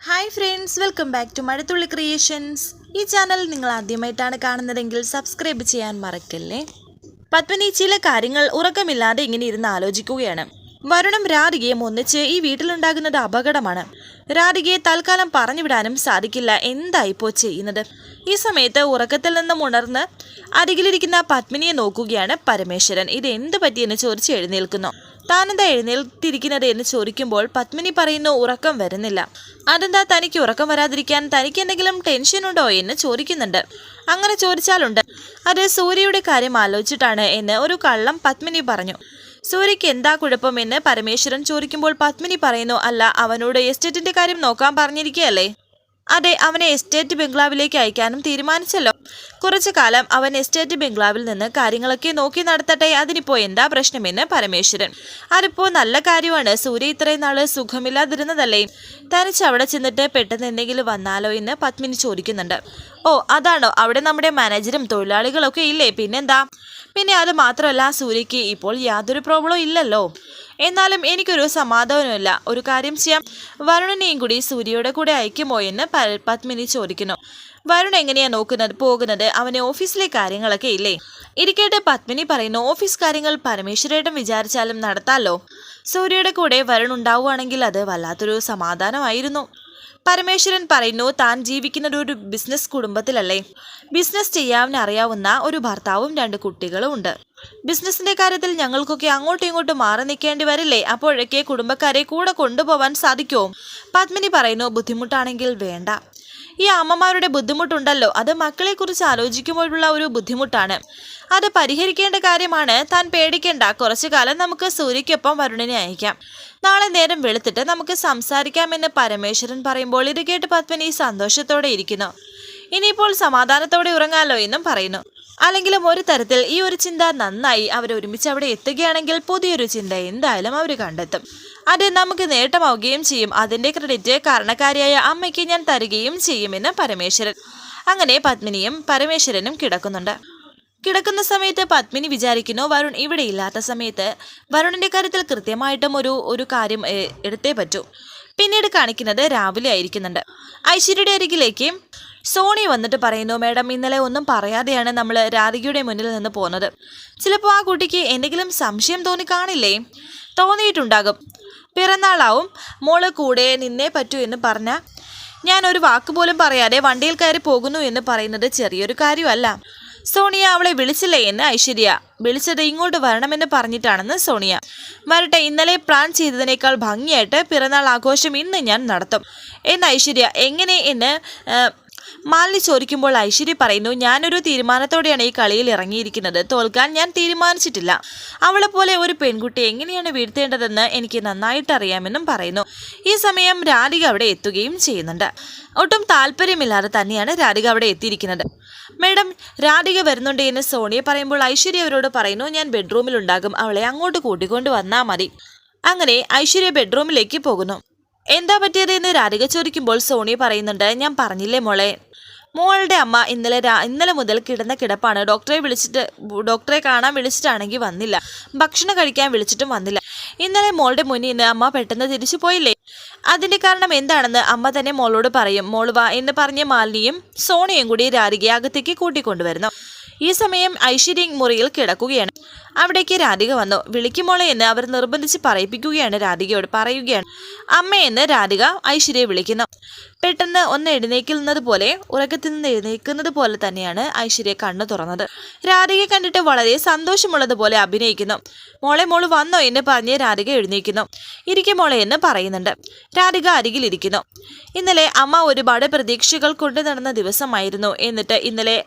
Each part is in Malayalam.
Hi friends, welcome back to Mazhathulli creations. ഈ ചാനൽ നിങ്ങൾ ആദ്യമായിട്ടാണ് കാണുന്നതെങ്കിൽ സബ്സ്ക്രൈബ് ചെയ്യാൻ മറക്കല്ലേ. പത്മിനി ചില കാര്യങ്ങൾ ഉറക്കമില്ലാതെ ഇങ്ങനെ ഇരുന്ന് ആലോചിക്കുകയാണ്. വരുണും രാധികയും ഒന്നിച്ച് ഈ വീട്ടിലുണ്ടാകുന്നത് അപകടമാണ്. രാധികയെ തൽക്കാലം പറഞ്ഞുവിടാനും സാധിക്കില്ല. എന്തായിപ്പോ ചെയ്യുന്നത്? ഈ സമയത്ത് ഉറക്കത്തിൽ നിന്നും ഉണർന്ന് അരികിലിരിക്കുന്ന പത്മിനിയെ നോക്കുകയാണ് പരമേശ്വരൻ. ഇത് എന്ത് പറ്റിയെന്ന് ചോദിച്ച് എഴുന്നേൽക്കുന്നു. താനെന്താ എഴുന്നേൽത്തിരിക്കുന്നത് എന്ന് ചോദിക്കുമ്പോൾ പത്മിനി പറയുന്നു, ഉറക്കം വരുന്നില്ല. അതെന്താ തനിക്ക് ഉറക്കം വരാതിരിക്കാൻ? തനിക്ക് എന്തെങ്കിലും ടെൻഷൻ ഉണ്ടോ എന്ന് ചോദിക്കുന്നുണ്ട്. അങ്ങനെ ചോദിച്ചാലുണ്ട്. അത് സൂര്യയുടെ കാര്യം ആലോചിച്ചിട്ടാണ് എന്ന് ഒരു കള്ളം പത്മിനി പറഞ്ഞു. സൂര്യക്ക് എന്താ കുഴപ്പമെന്ന് പരമേശ്വരൻ ചോദിക്കുമ്പോൾ പത്മിനി പറയുന്നു, അല്ല, അവനോട് എസ്റ്റേറ്റിന്റെ കാര്യം നോക്കാൻ പറഞ്ഞിരിക്കുകയല്ലേ? അതെ, അവനെ എസ്റ്റേറ്റ് ബംഗ്ലാവിലേക്ക് അയക്കാനും തീരുമാനിച്ചല്ലോ. കുറച്ചു കാലം അവൻ എസ്റ്റേറ്റ് ബംഗ്ലാവിൽ നിന്ന് കാര്യങ്ങളൊക്കെ നോക്കി നടത്തട്ടെ. അതിനിപ്പോ എന്താ പ്രശ്നമെന്ന് പരമേശ്വരൻ. അതിപ്പോ നല്ല കാര്യമാണ്. സൂര്യ ഇത്രയും നാള് സുഖമില്ലാതിരുന്നതല്ലേ? തനിച്ച് അവിടെ ചെന്നിട്ട് പെട്ടെന്ന് എന്തെങ്കിലും വന്നാലോ എന്ന് പത്മിനി ചോദിക്കുന്നുണ്ട്. ഓ, അതാണോ? അവിടെ നമ്മുടെ മാനേജരും തൊഴിലാളികളൊക്കെ ഇല്ലേ? പിന്നെന്താ? പിന്നെ അത് മാത്രമല്ല, സൂര്യക്ക് ഇപ്പോൾ യാതൊരു പ്രോബ്ലവും ഇല്ലല്ലോ. എന്നാലും എനിക്കൊരു സമാധാനമില്ല. ഒരു കാര്യം ചെയ്യാം, വരുണിനെയും കൂടി സൂര്യയുടെ കൂടെ അയക്കുമോ എന്ന് പത്മിനി ചോദിക്കുന്നു. വരുൺ എങ്ങനെയാ പോകുന്നത്? അവന് ഓഫീസിലെ കാര്യങ്ങളൊക്കെ ഇല്ലേ? ഇരിക്കട്ടെ, പത്മിനി പറയുന്നു. ഓഫീസ് കാര്യങ്ങൾ പരമേശ്വരേട്ടൻ വിചാരിച്ചാലും നടത്താലോ. സൂര്യയുടെ കൂടെ വരുൺ ഉണ്ടാവുകയാണെങ്കിൽ അത് വല്ലാത്തൊരു സമാധാനമായിരുന്നു. പരമേശ്വരൻ പറയുന്നു, താൻ ജീവിക്കുന്നത് ഒരു ബിസിനസ് കുടുംബത്തിലല്ലേ? ബിസിനസ് ചെയ്യാൻ അറിയാവുന്ന ഒരു ഭർത്താവും 2 കുട്ടികളും ഉണ്ട്. ബിസിനസിന്റെ കാര്യത്തിൽ ഞങ്ങൾക്കൊക്കെ അങ്ങോട്ടും ഇങ്ങോട്ടും മാറി നിൽക്കേണ്ടി വരില്ലേ? അപ്പോഴൊക്കെ കുടുംബക്കാരെ കൂടെ കൊണ്ടുപോവാൻ സാധിക്കുമോ? പത്മിനി പറയുന്നു, ബുദ്ധിമുട്ടാണെങ്കിൽ വേണ്ട. ഈ അമ്മമാരുടെ ബുദ്ധിമുട്ടുണ്ടല്ലോ, അത് മക്കളെ കുറിച്ച് ആലോചിക്കുമ്പോഴുള്ള ഒരു ബുദ്ധിമുട്ടാണ്. അത് പരിഹരിക്കേണ്ട കാര്യമാണ്. താൻ പേടിക്കേണ്ട. കുറച്ചു കാലം നമുക്ക് സൂര്യക്കൊപ്പം വരുണിനെ അയക്കാം. നാളെ നേരം വെളുത്തിട്ട് നമുക്ക് സംസാരിക്കാമെന്ന് പരമേശ്വരൻ പറയുമ്പോൾ ഇത് കേട്ട് പത്മിനി സന്തോഷത്തോടെ ഇരിക്കുന്നു. ഇനിയിപ്പോൾ സമാധാനത്തോടെ ഉറങ്ങാലോ എന്നും പറയുന്നു. അല്ലെങ്കിലും ഒരു തരത്തിൽ ഈ ഒരു ചിന്ത നന്നായി. അവരൊരുമിച്ച് അവിടെ എത്തുകയാണെങ്കിൽ പുതിയൊരു ചിന്ത എന്തായാലും അവർ കണ്ടെത്തും. അത് നമുക്ക് നേട്ടമാവുകയും ചെയ്യും. അതിന്റെ ക്രെഡിറ്റ് കാരണക്കാരിയായ അമ്മയ്ക്ക് ഞാൻ തരികയും ചെയ്യുമെന്ന് പരമേശ്വരൻ. അങ്ങനെ പത്മിനിയും പരമേശ്വരനും കിടക്കുന്ന സമയത്ത് പത്മിനി വിചാരിക്കുന്നു, വരുൺ ഇവിടെ ഇല്ലാത്ത സമയത്ത് വരുണിന്റെ കാര്യത്തിൽ കൃത്യമായിട്ടും ഒരു കാര്യം എടുത്തേ പറ്റൂ. പിന്നീട് കാണിക്കുന്നത് രാവിലെ ആയിരിക്കുന്നുണ്ട്. ഐശ്വര്യയുടെ അരികിലേക്ക് സോണി വന്നിട്ട് പറയുന്നു, മേഡം, ഇന്നലെ ഒന്നും പറയാതെയാണ് നമ്മൾ രാധികയുടെ മുന്നിൽ നിന്ന് പോകുന്നത്. ചിലപ്പോൾ ആ കുട്ടിക്ക് എന്തെങ്കിലും സംശയം കാണില്ലേ? തോന്നിയിട്ടുണ്ടാകും. പിറന്നാളാവും, മോള് കൂടെ നിന്നേ പറ്റൂ എന്ന് പറഞ്ഞ ഞാൻ ഒരു വാക്ക് പോലും പറയാതെ വണ്ടിയിൽ കയറി പോകുന്നു എന്ന് പറയുന്നത് ചെറിയൊരു കാര്യമല്ല. സോണിയ അവളെ വിളിച്ചില്ലേ എന്ന് ഐശ്വര്യ. വിളിച്ചത് ഇങ്ങോട്ട് വരണമെന്ന് പറഞ്ഞിട്ടാണെന്ന് സോണിയ. വരട്ടെ, ഇന്നലെ പ്ലാൻ ചെയ്തതിനേക്കാൾ ഭംഗിയായിട്ട് പിറന്നാൾ ആഘോഷം ഇന്ന് ഞാൻ നടത്തും എന്ന് ഐശ്വര്യ. എങ്ങനെ എന്ന് മാലിനി ചോദിക്കുമ്പോൾ ഐശ്വര്യ പറയുന്നു, ഞാനൊരു തീരുമാനത്തോടെയാണ് ഈ കളിയിൽ ഇറങ്ങിയിരിക്കുന്നത്. തോൽക്കാൻ ഞാൻ തീരുമാനിച്ചിട്ടില്ല. അവളെ പോലെ ഒരു പെൺകുട്ടി എങ്ങനെയാണ് വീഴ്ത്തേണ്ടതെന്ന് എനിക്ക് നന്നായിട്ട് അറിയാമെന്നും പറയുന്നു. ഈ സമയം രാധിക അവിടെ എത്തുകയും ചെയ്യുന്നുണ്ട്. ഒട്ടും താല്പര്യമില്ലാതെ തന്നെയാണ് രാധിക അവിടെ എത്തിയിരിക്കുന്നത്. മേഡം, രാധിക വരുന്നുണ്ട് എന്ന് സോണിയെ പറയുമ്പോൾ ഐശ്വര്യ അവരോട് പറയുന്നു, ഞാൻ ബെഡ്റൂമിലുണ്ടാകും, അവളെ അങ്ങോട്ട് കൂട്ടിക്കൊണ്ട് വന്നാൽ മതി. അങ്ങനെ ഐശ്വര്യ ബെഡ്റൂമിലേക്ക് പോകുന്നു. എന്താ പറ്റിയത് എന്ന് രാധിക ചോദിക്കുമ്പോൾ സോണിയ പറയുന്നുണ്ട്, ഞാൻ പറഞ്ഞില്ലേ മോളെ, മോളുടെ അമ്മ ഇന്നലെ മുതൽ കിടന്ന കിടപ്പാണ്. ഡോക്ടറെ കാണാൻ വിളിച്ചിട്ടാണെങ്കിൽ വന്നില്ല. ഭക്ഷണം കഴിക്കാൻ വിളിച്ചിട്ടും വന്നില്ല. ഇന്നലെ മോളുടെ മുന്നിൽ നിന്ന് അമ്മ പെട്ടെന്ന് തിരിച്ചു പോയില്ലേ? അതിന്റെ കാരണം എന്താണെന്ന് അമ്മ തന്നെ മോളോട് പറയും. മോള് വാ എന്ന് പറഞ്ഞ മാലിനിയും സോണിയും കൂടി രാധികയെ അകത്തേക്ക് കൂട്ടിക്കൊണ്ടുവരുന്നു. ഈ സമയം ഐശ്വര്യ മുറിയിൽ കിടക്കുകയാണ്. അവിടേക്ക് രാധിക വന്നു. വിളിക്കുമോളെ എന്ന് അവർ നിർബന്ധിച്ച് പറയിപ്പിക്കുകയാണ്. രാധികയോട് പറയുകയാണ്, അമ്മയെന്ന് രാധിക ഐശ്വര്യയെ വിളിക്കുന്നു. പെട്ടെന്ന് ഒന്ന് എഴുന്നേൽക്കുന്നത് പോലെ, ഉറക്കത്തിൽ നിന്ന് എഴുന്നേൽക്കുന്നത് പോലെ തന്നെയാണ് ഐശ്വര്യ കണ്ണു തുറന്നത്. രാധികയെ കണ്ടിട്ട് വളരെ സന്തോഷമുള്ളതുപോലെ അഭിനയിക്കുന്നു. മോള് വന്നോ എന്ന് പറഞ്ഞ് രാധിക എഴുന്നേൽക്കുന്നു. ഇരിക്കുമോളെ എന്ന് പറയുന്നുണ്ട്. രാധിക അരികിലിരിക്കുന്നു. ഇന്നലെ അമ്മ ഒരുപാട് പ്രതീക്ഷകൾ കൊണ്ടു നടന്ന ദിവസമായിരുന്നു. എന്നിട്ട് ഇന്നലെ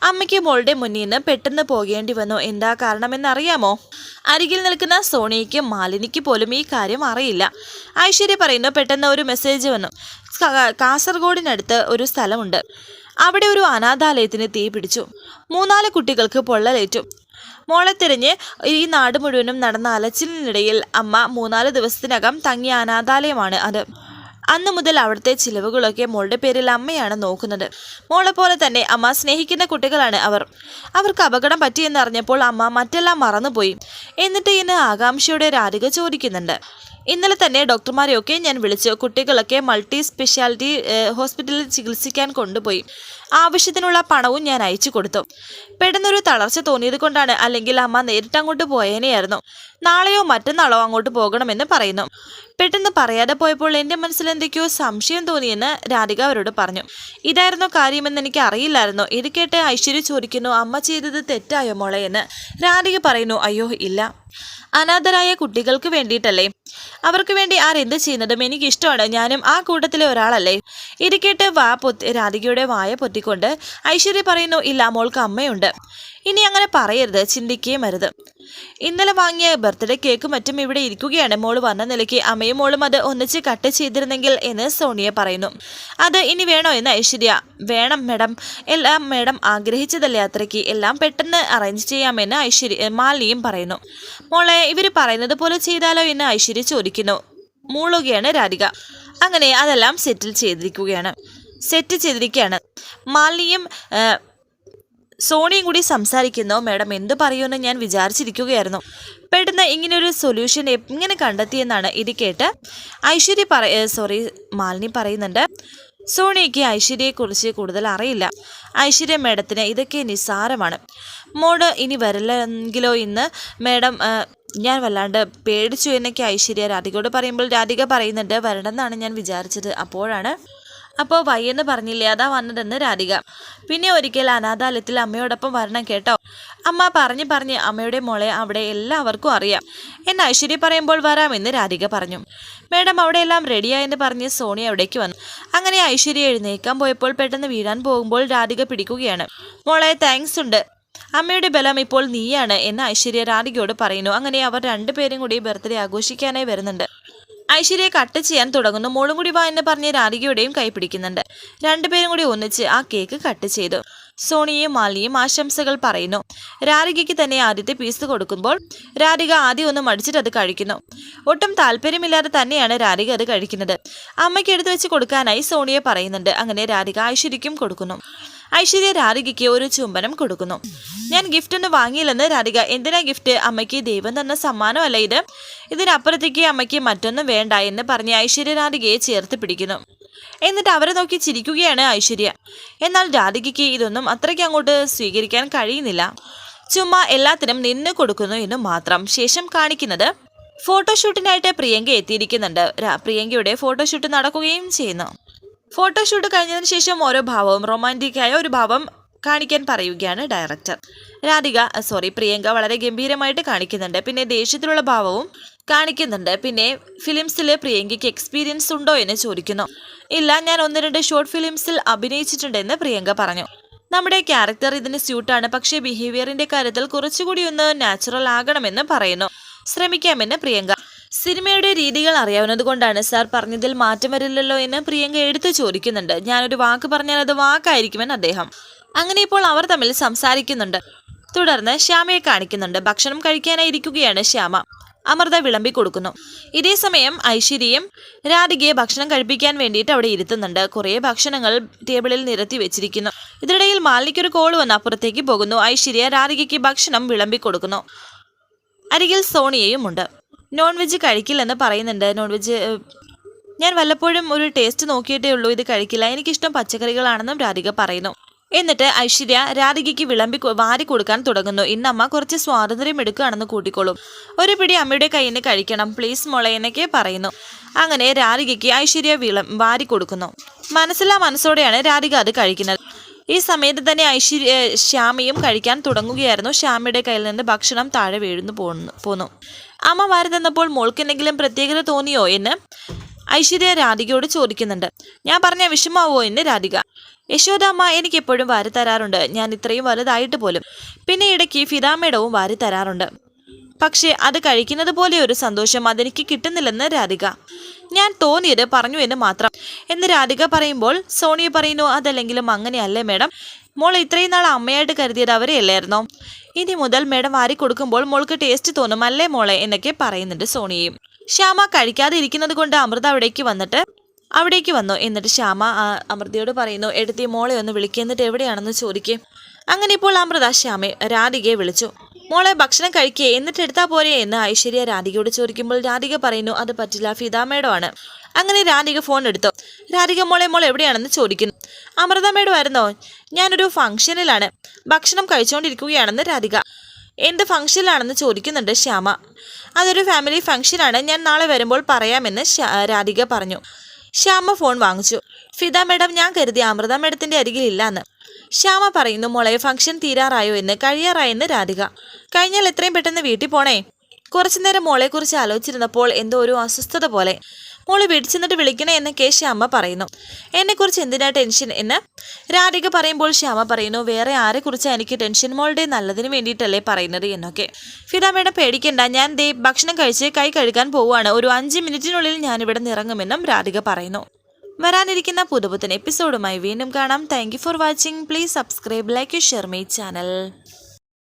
അമ്മയ്ക്ക് മോളുടെ മുന്നിൽ നിന്ന് പെട്ടെന്ന് പോകേണ്ടി വന്നു. എന്താ കാരണമെന്നറിയാമോ? അരികിൽ നിൽക്കുന്ന സോണിയയ്ക്കും മാലിനിക്ക് പോലും ഈ കാര്യം അറിയില്ല. ഐശ്വര്യ പറയുന്നു, പെട്ടെന്ന് ഒരു മെസ്സേജ് വന്നു. കാസർഗോഡിനടുത്ത് ഒരു സ്ഥലമുണ്ട്. അവിടെ ഒരു അനാഥാലയത്തിന് തീ പിടിച്ചു. 3-4 കുട്ടികൾക്ക് പൊള്ളലേറ്റു. മോളെ തിരഞ്ഞ് ഈ നാട് മുഴുവനും നടന്ന അലച്ചിലിനിടയിൽ അമ്മ 3-4 ദിവസത്തിനകം തങ്ങിയ അനാഥാലയമാണ് അത്. അന്നു മുതൽ അവിടുത്തെ ചിലവുകളൊക്കെ മോളുടെ പേരിൽ അമ്മയാണ് നോക്കുന്നത്. മോളെ പോലെ തന്നെ അമ്മ സ്നേഹിക്കുന്ന കുട്ടികളാണ് അവർക്ക് അപകടം പറ്റിയെന്നറിഞ്ഞപ്പോൾ അമ്മ മറ്റെല്ലാം മറന്നുപോയി. എന്നിട്ട് ഇന്ന് ആകാംക്ഷയോടെ രാധിക ചോദിക്കുന്നുണ്ട്, ഇന്നലെ തന്നെ ഡോക്ടർമാരെയൊക്കെ ഞാൻ വിളിച്ചു. കുട്ടികളൊക്കെ മൾട്ടി സ്പെഷ്യാലിറ്റി ഹോസ്പിറ്റലിൽ ചികിത്സിക്കാൻ കൊണ്ടുപോയി. ആവശ്യത്തിനുള്ള പണവും ഞാൻ അയച്ചു കൊടുത്തു. പെട്ടെന്നൊരു തളർച്ച തോന്നിയത് കൊണ്ടാണ്, അല്ലെങ്കിൽ അമ്മ നേരിട്ട് അങ്ങോട്ട് പോയേനെയായിരുന്നു. നാളെയോ മറ്റന്നാളോ അങ്ങോട്ട് പോകണമെന്ന് പറയുന്നു. പെട്ടെന്ന് പറയാതെ പോയപ്പോൾ എൻ്റെ മനസ്സിൽ എന്തൊക്കെയോ സംശയം തോന്നിയെന്ന് രാധിക അവരോട് പറഞ്ഞു. ഇതായിരുന്നു കാര്യമെന്ന് എനിക്ക് അറിയില്ലായിരുന്നു. ഇത് കേട്ട് ഐശ്വര്യ ചോദിക്കുന്നു, അമ്മ ചെയ്തത് തെറ്റായോ മോളെ എന്ന്. രാധിക പറയുന്നു, അയ്യോ ഇല്ല, അനാഥരായ കുട്ടികൾക്ക് വേണ്ടിയിട്ടല്ലേ, അവർക്ക് വേണ്ടി ആരെന്ത് ചെയ്യുന്നതും എനിക്കിഷ്ടമാണ്, ഞാനും ആ കൂട്ടത്തിലെ ഒരാളല്ലേ. ഇത് കേട്ട് രാധികയുടെ വായ പൊത്തിക്കൊണ്ട് ഐശ്വര്യ പറയുന്നു, ഇല്ല, മോൾക്ക് അമ്മയുണ്ട്, ഇനി അങ്ങനെ പറയരുത്, ചിന്തിക്കുകയും അരുത്. ഇന്നലെ വാങ്ങിയ ബർത്ത്ഡേ കേക്കും മറ്റും ഇവിടെ ഇരിക്കുകയാണ്. മോള് വന്ന നിലയ്ക്ക് അമ്മയും മോളും അത് ഒന്നിച്ച് കട്ട് ചെയ്തിരുന്നെങ്കിൽ എന്ന് സോണിയ പറയുന്നു. അത് ഇനി വേണോ എന്ന് ഐശ്വര്യ. വേണം മേഡം, എല്ലാം മേഡം ആഗ്രഹിച്ചതല്ലേ അത്രയ്ക്ക്, എല്ലാം പെട്ടെന്ന് അറേഞ്ച് ചെയ്യാമെന്ന് മാലിനിയും പറയുന്നു. മോളെ, ഇവർ പറയുന്നത് പോലെ ചെയ്താലോ എന്ന് ഐശ്വര്യ ചോദിക്കുന്നു. മൂളുകയാണ് രാധിക. അങ്ങനെ അതെല്ലാം സെറ്റ് ചെയ്തിരിക്കുകയാണ്. മാലിനിയും സോണിയും കൂടി സംസാരിക്കുന്നു. മേഡം എന്ത് പറയുമെന്ന് ഞാൻ വിചാരിച്ചിരിക്കുകയായിരുന്നു. പെട്ടെന്ന് ഇങ്ങനൊരു സൊല്യൂഷൻ എങ്ങനെ കണ്ടെത്തിയെന്നാണ്. ഇത് കേട്ട് മാലിനി പറയുന്നുണ്ട്, സോണിയയ്ക്ക് ഐശ്വര്യയെക്കുറിച്ച് കൂടുതൽ അറിയില്ല. ഐശ്വര്യ മേഡത്തിന് ഇതൊക്കെ നിസ്സാരമാണ്. മോഡ് ഇനി വരില്ലെങ്കിലോ ഇന്ന് മേഡം, ഞാൻ വല്ലാണ്ട് പേടിച്ചു എന്നൊക്കെ ഐശ്വര്യ രാധികയോട് പറയുമ്പോൾ രാധിക പറയുന്നുണ്ട്, വരണമെന്നാണ് ഞാൻ വിചാരിച്ചത്, അപ്പോൾ വയ്യെന്ന് പറഞ്ഞില്ലേ, അതാ വന്നതെന്ന് രാധിക. പിന്നെ ഒരിക്കൽ അനാഥാലയത്തിൽ അമ്മയോടൊപ്പം വരണം കേട്ടോ. അമ്മ പറഞ്ഞ് അമ്മയുടെ മോളെ അവിടെ എല്ലാവർക്കും അറിയാം എന്ന് ഐശ്വര്യ പറയുമ്പോൾ വരാമെന്ന് രാധിക പറഞ്ഞു. മേഡം, അവിടെ എല്ലാം റെഡിയായെന്ന് പറഞ്ഞ് സോണി അവിടേക്ക് വന്നു. അങ്ങനെ ഐശ്വര്യ എഴുന്നേക്കാൻ പോയപ്പോൾ പെട്ടെന്ന് വീഴാൻ പോകുമ്പോൾ രാധിക പിടിക്കുകയാണ്. മോളെ, താങ്ക്സ് ഉണ്ട്, അമ്മയുടെ ബലം ഇപ്പോൾ നീയാണ് എന്ന് ഐശ്വര്യ രാധികയോട് പറയുന്നു. അങ്ങനെ അവർ രണ്ടുപേരും കൂടി ബർത്ത്ഡേ ആഘോഷിക്കാനായി വരുന്നുണ്ട്. ഐശ്വര്യ കട്ട് ചെയ്യാൻ തുടങ്ങുന്നു. മോളും കൂടി വാ എന്ന് പറഞ്ഞ് രാധികയുടെയും കൈ പിടിക്കുന്നുണ്ട്. രണ്ടുപേരും കൂടി ഒന്നിച്ച് ആ കേക്ക് കട്ട് ചെയ്തു. സോണിയും മാലിനിയും ആശംസകൾ പറയുന്നു. രാധികയ്ക്ക് തന്നെ ആദ്യത്തെ പീസ് കൊടുക്കുമ്പോൾ രാധിക ആദ്യം ഒന്ന് മടിച്ചിട്ട് അത് കഴിക്കുന്നു. ഒട്ടും താല്പര്യമില്ലാതെ തന്നെയാണ് രാധിക അത് കഴിക്കുന്നത്. അമ്മയ്ക്ക് എടുത്തു വെച്ച് കൊടുക്കാനായി സോണിയെ പറയുന്നുണ്ട്. അങ്ങനെ രാധിക ഐശ്വര്യയ്ക്കും കൊടുക്കുന്നു. ഐശ്വര്യ രാധികയ്ക്ക് ഒരു ചുംബനം കൊടുക്കുന്നു. ഞാൻ ഗിഫ്റ്റ് ഒന്നും വാങ്ങിയില്ലെന്ന് രാധിക. എന്തിനാ ഗിഫ്റ്റ്? അമ്മയ്ക്ക് ദൈവം തന്ന സമ്മാനമല്ല ഇത്, ഇതിനപ്പുറത്തേക്ക് അമ്മയ്ക്ക് മറ്റൊന്നും വേണ്ട എന്ന് പറഞ്ഞ് ഐശ്വര്യ രാധികയെ ചേർത്ത് പിടിക്കുന്നു. എന്നിട്ട് അവരെ നോക്കി ചിരിക്കുകയാണ് ഐശ്വര്യ. എന്നാൽ രാധികയ്ക്ക് ഇതൊന്നും അത്രയ്ക്ക് അങ്ങോട്ട് സ്വീകരിക്കാൻ കഴിയുന്നില്ല. ചുമ്മാ എല്ലാത്തിനും നിന്ന് കൊടുക്കുന്നു എന്ന് മാത്രം. ശേഷം കാണിക്കുന്നത് ഫോട്ടോഷൂട്ടിനായിട്ട് പ്രിയങ്ക എത്തിയിരിക്കുന്നുണ്ട്. പ്രിയങ്കയുടെ ഫോട്ടോഷൂട്ട് നടക്കുകയും ചെയ്യുന്നു. ഫോട്ടോഷൂട്ട് കഴിഞ്ഞതിന് ശേഷം ഓരോ ഭാവവും റൊമാൻറ്റിക്കായ ഒരു ഭാവം കാണിക്കാൻ പറയുകയാണ് ഡയറക്ടർ. പ്രിയങ്ക വളരെ ഗംഭീരമായിട്ട് കാണിക്കുന്നുണ്ട്. പിന്നെ ദേഷ്യത്തിലുള്ള ഭാവവും കാണിക്കുന്നുണ്ട്. പിന്നെ ഫിലിംസിൽ പ്രിയങ്കയ്ക്ക് എക്സ്പീരിയൻസ് ഉണ്ടോ എന്ന് ചോദിക്കുന്നു. ഇല്ല, ഞാൻ 1-2 ഷോർട്ട് ഫിലിംസിൽ അഭിനയിച്ചിട്ടുണ്ടെന്ന് പ്രിയങ്ക പറഞ്ഞു. നമ്മുടെ ക്യാരക്ടർ ഇതിന് സ്യൂട്ടാണ്, പക്ഷേ ബിഹേവിയറിന്റെ കാര്യത്തിൽ കുറച്ചുകൂടി ഒന്ന് നാച്ചുറൽ ആകണമെന്ന് പറയുന്നു. ശ്രമിക്കാമെന്ന് പ്രിയങ്ക. സിനിമയുടെ രീതികൾ അറിയാവുന്നത് കൊണ്ടാണ് സാർ പറഞ്ഞതിൽ മാറ്റം വരില്ലല്ലോ എന്ന് പ്രിയങ്ക എടുത്തു ചോദിക്കുന്നുണ്ട്. ഞാനൊരു വാക്ക് പറഞ്ഞാൽ അത് വാക്കായിരിക്കുമെന്ന് അദ്ദേഹം. അങ്ങനെ ഇപ്പോൾ അവർ തമ്മിൽ സംസാരിക്കുന്നുണ്ട്. തുടർന്ന് ശ്യാമയെ കാണിക്കുന്നുണ്ട്. ഭക്ഷണം കഴിക്കാനായി ഇരിക്കുകയാണ് ശ്യാമ. അമൃത വിളമ്പി കൊടുക്കുന്നു. ഇതേ സമയം ഐശ്വര്യയും രാധികയെ ഭക്ഷണം കഴിപ്പിക്കാൻ വേണ്ടിയിട്ട് അവിടെ ഇരുത്തുന്നുണ്ട്. കുറേ ഭക്ഷണങ്ങൾ ടേബിളിൽ നിരത്തി വെച്ചിരിക്കുന്നു. ഇതിനിടയിൽ മാലിനിക്കൊരു കോൾ വന്ന് അപ്പുറത്തേക്ക് പോകുന്നു. ഐശ്വര്യ രാധികയ്ക്ക് ഭക്ഷണം വിളമ്പി കൊടുക്കുന്നു. അരികിൽ സോണിയയും ഉണ്ട്. നോൺ വെജ് കഴിക്കില്ലെന്ന് പറയുന്നുണ്ട്. നോൺ വെജ് ഞാൻ വല്ലപ്പോഴും ഒരു ടേസ്റ്റ് നോക്കിയിട്ടേ ഉള്ളൂ, ഇത് കഴിക്കില്ല, എനിക്കിഷ്ടം പച്ചക്കറികളാണെന്നും രാധിക പറയുന്നു. എന്നിട്ട് ഐശ്വര്യ രാധികയ്ക്ക് വാരി കൊടുക്കാൻ തുടങ്ങുന്നു. ഇന്നമ്മ കുറച്ച് സ്വാതന്ത്ര്യം എടുക്കുകയാണെന്ന് കൂട്ടിക്കോളും, ഒരു പിടി അമ്മയുടെ കയ്യിൽ നിന്ന് കഴിക്കണം പ്ലീസ് മോളെ എന്നൊക്കെ പറയുന്നു. അങ്ങനെ രാധികയ്ക്ക് ഐശ്വര്യ വാരി കൊടുക്കുന്നു. മനസ്സോടെയാണ് രാധിക അത് കഴിക്കുന്നത്. ഈ സമയത്ത് തന്നെ ശ്യാമയും കഴിക്കാൻ തുടങ്ങുകയായിരുന്നു. ശ്യാമയുടെ കയ്യിൽ നിന്ന് ഭക്ഷണം താഴെ വീഴുന്നു പോന്നു. അമ്മ വാരി തന്നപ്പോൾ മോൾക്ക് എന്തെങ്കിലും പ്രത്യേകത തോന്നിയോ എന്ന് ഐശ്വര്യ രാധികയോട് ചോദിക്കുന്നുണ്ട്. ഞാൻ പറഞ്ഞ വിഷമാവോ എന്ന് രാധിക. യശോദാമ്മ എനിക്ക് എപ്പോഴും വാരി തരാറുണ്ട്, ഞാൻ ഇത്രയും വലുതായിട്ട് പോലും. പിന്നെ ഇടയ്ക്ക് ഫിദാമേടവും വാരി തരാറുണ്ട്, പക്ഷേ അത് കഴിക്കുന്നത് പോലെ ഒരു സന്തോഷം അതെനിക്ക് കിട്ടുന്നില്ലെന്ന് രാധിക. ഞാൻ തോന്നിയത് പറഞ്ഞു എന്ന് മാത്രം എന്ന് രാധിക പറയുമ്പോൾ സോണിയ പറയുന്നു, അതല്ലെങ്കിലും അങ്ങനെയല്ലേ മേഡം, മോൾ ഇത്രയും നാൾ അമ്മയായിട്ട് കരുതിയത് അവരെയല്ലായിരുന്നോ? ഇനി മുതൽ മേഡം വാരി കൊടുക്കുമ്പോൾ മോൾക്ക് ടേസ്റ്റ് തോന്നും അല്ലേ മോളെ എന്നൊക്കെ പറയുന്നുണ്ട് സോണിയയും. ശ്യാമ കഴിക്കാതെ ഇരിക്കുന്നത് കൊണ്ട് അമൃത അവിടേക്ക് വന്നു. എന്നിട്ട് ശ്യാമ അമൃതയോട് പറയുന്നു, എടുത്തി മോളെ ഒന്ന് വിളിക്കുക, എന്നിട്ട് എവിടെയാണെന്ന് ചോദിക്കും. അങ്ങനെ ഇപ്പോൾ അമൃത രാധികയെ വിളിച്ചു. മോളെ ഭക്ഷണം കഴിക്കേ എന്നിട്ട് എടുത്താ പോരെ എന്ന് ഐശ്വര്യ രാധികയോട് ചോദിക്കുമ്പോൾ രാധിക പറയുന്നു അത് പറ്റില്ല, ഫിദ മേഡം ആണ്. അങ്ങനെ രാധിക ഫോൺ എടുത്തു. രാധിക മോൾ എവിടെയാണെന്ന് ചോദിക്കുന്നു. അമൃത മേഡം ആയിരുന്നോ? ഞാനൊരു ഫംഗ്ഷനിലാണ്, ഭക്ഷണം കഴിച്ചുകൊണ്ടിരിക്കുകയാണെന്ന് രാധിക. എന്ത് ഫംഗ്ഷനിലാണെന്ന് ചോദിക്കുന്നുണ്ട് ശ്യാമ. അതൊരു ഫാമിലി ഫംഗ്ഷനാണ്, ഞാൻ നാളെ വരുമ്പോൾ പറയാമെന്ന് രാധിക പറഞ്ഞു. ശ്യാമ ഫോൺ വാങ്ങിച്ചു. ഫിദ മേഡം, ഞാൻ കരുതി അമൃത മേഡത്തിന്റെ അരികിലില്ലാന്ന്. ശ്യാമ പറയുന്നു. മോളെ ഫംഗ്ഷൻ തീരാറായോ എന്ന്? കഴിയാറായെന്ന് രാധിക. കഴിഞ്ഞാൽ എത്രയും പെട്ടെന്ന് വീട്ടിൽ പോണേ. കുറച്ചുനേരം മോളെക്കുറിച്ച് ആലോചിച്ചിരുന്നപ്പോൾ എന്തോ ഒരു അസ്വസ്ഥത പോലെ. മോള് വീട്ടിൽ ചെന്നിട്ട് വിളിക്കണേ എന്നൊക്കെ ശ്യാമ പറയുന്നു. എന്നെക്കുറിച്ച് എന്തിനാ ടെൻഷൻ എന്ന് രാധിക പറയുമ്പോൾ ശ്യാമ പറയുന്നു, വേറെ ആരെക്കുറിച്ചാണ് എനിക്ക് ടെൻഷൻ, മോളുടെ നല്ലതിന് വേണ്ടിയിട്ടല്ലേ പറയുന്നത് എന്നൊക്കെ. ഫിദ മേഡം പേടിക്കണ്ട, ഞാൻ ദേ ഭക്ഷണം കഴിച്ച് കൈ കഴുകാൻ പോവുകയാണ്, ഒരു 5 മിനിറ്റിനുള്ളിൽ ഞാനിവിടെ ഇറങ്ങുമെന്നും രാധിക പറയുന്നു. വരാനിരിക്കുന്ന പുതുപുത്തൻ എപ്പിസോഡുമായി വീണ്ടും കാണാം. Thank you for watching. Please subscribe, like, share my channel.